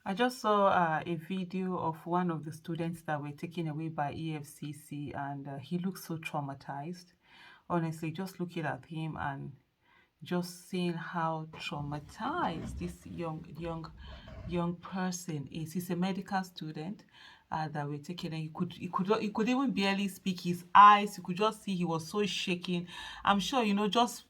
I just saw a video of one of the students that were taken away by EFCC, and he looks so traumatized. Honestly, just looking at him and just seeing how traumatized this young person is. He's a medical student that we're taking, and he could even barely speak. His eyes, you could just see he was so shaking. I'm sure, just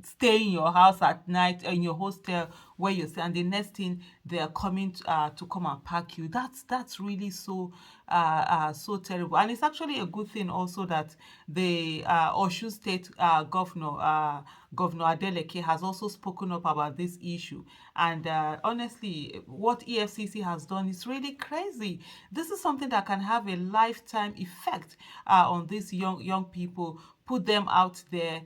stay in your house at night, in your hostel where you stay, and the next thing they are coming to come and pack you. That's really so terrible. And it's actually a good thing also that the Osun State Governor Adeleke has also spoken up about this issue. And honestly, what EFCC has done is really crazy. This is something that can have a lifetime effect on these young people. Put them out there,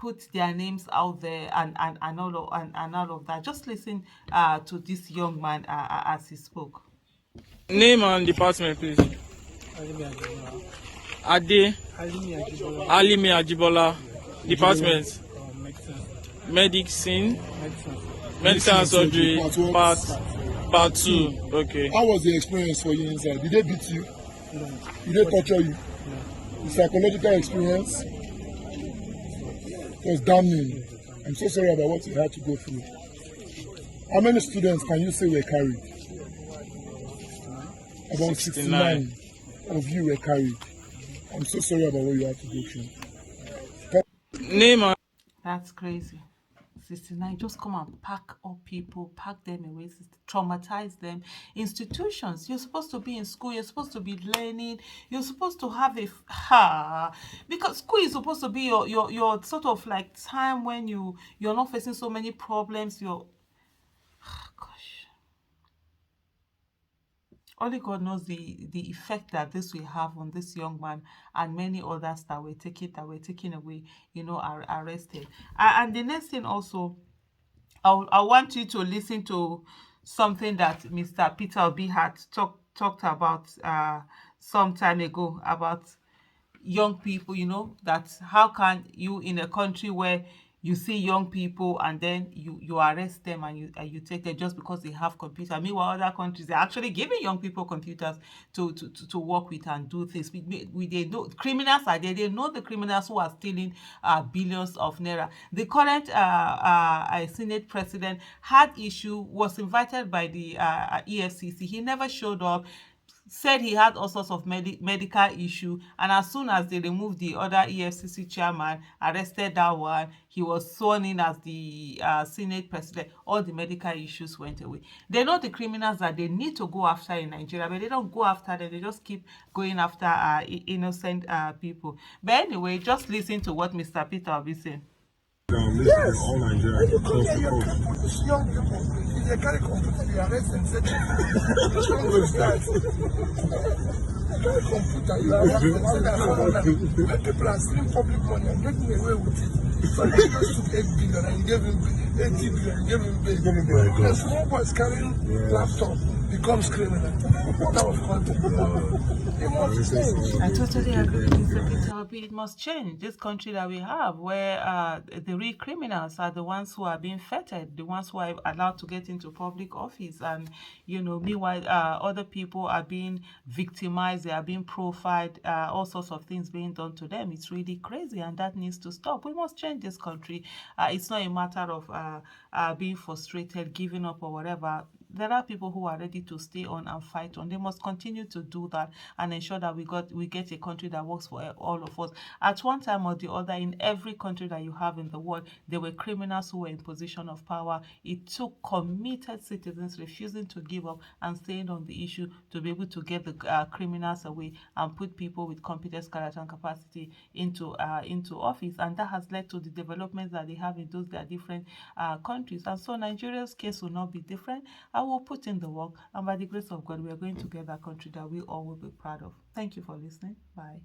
put their names out there, and all of that. Just listen to this young man as he spoke. Name and department, please. Alimi Ajibola. Ade Alimi Ajibola. Alimi Ajibola. Department. Medicine. Medicine. Medicine. Medicine and surgery. Part 2. Okay. How was the experience for you inside? Did they beat you? No. Did they torture you? No. The psychological experience was damning. I'm so sorry about what you had to go through. How many students can you say were carried? About 69 of you were carried. I'm so sorry about what you had to go through. Name and That's crazy. 69, just come and pack up people, pack them away, traumatize them. Institutions, you're supposed to be in school, you're supposed to be learning, you're supposed to have because school is supposed to be your sort of like time when you're not facing so many problems. Gosh. Only God knows the effect that this will have on this young man and many others that were taken away, are arrested. And the next thing also, I want you to listen to something that Mr. Peter Obi had talked about some time ago about young people, that how can you, in a country where you see young people and then you arrest them and you take them just because they have computers. Meanwhile, other countries, they're actually giving young people computers to work with and do things. They know criminals are there. They know the criminals who are stealing billions of naira. The current Senate president was invited by the EFCC. He never showed up, said he had all sorts of medical issue, and as soon as they removed the other EFCC chairman, arrested that one, he was sworn in as the Senate president, all the medical issues went away. They know the criminals that they need to go after in Nigeria, but they don't go after them. They just keep going after innocent people. But anyway, just listen to what Mr. Peter Obi said. Yes. All Nigeria. When you come here, your people, these young people, if they carry computer, they arrest them. Say, which one is that? They carry computer, you arrest them. Say that for online. When people are stealing public money and getting away with it, so you just took 8 billion and you gave him 80 billion, you gave him bail. The small boys carrying laptop becomes criminal. What type of content? It must change. I totally agree with Mr. Peter Obi. It must change. This country that we have, where the real criminals are the ones who are being feted, the ones who are allowed to get into public office, and meanwhile, other people are being victimized, they are being profiled, all sorts of things being done to them. It's really crazy, and that needs to stop. We must change this country. It's not a matter of being frustrated, giving up, or whatever. There are people who are ready to stay on and fight on. They must continue to do that and ensure that we get a country that works for all of us. At one time or the other, in every country that you have in the world, there were criminals who were in position of power. It took committed citizens refusing to give up and staying on the issue to be able to get the criminals away and put people with competence, character, and capacity into office. And that has led to the developments that they have in those their different countries. And so Nigeria's case will not be different. I will put in the work, and by the grace of God, we are going to get that country that we all will be proud of. Thank you for listening. Bye.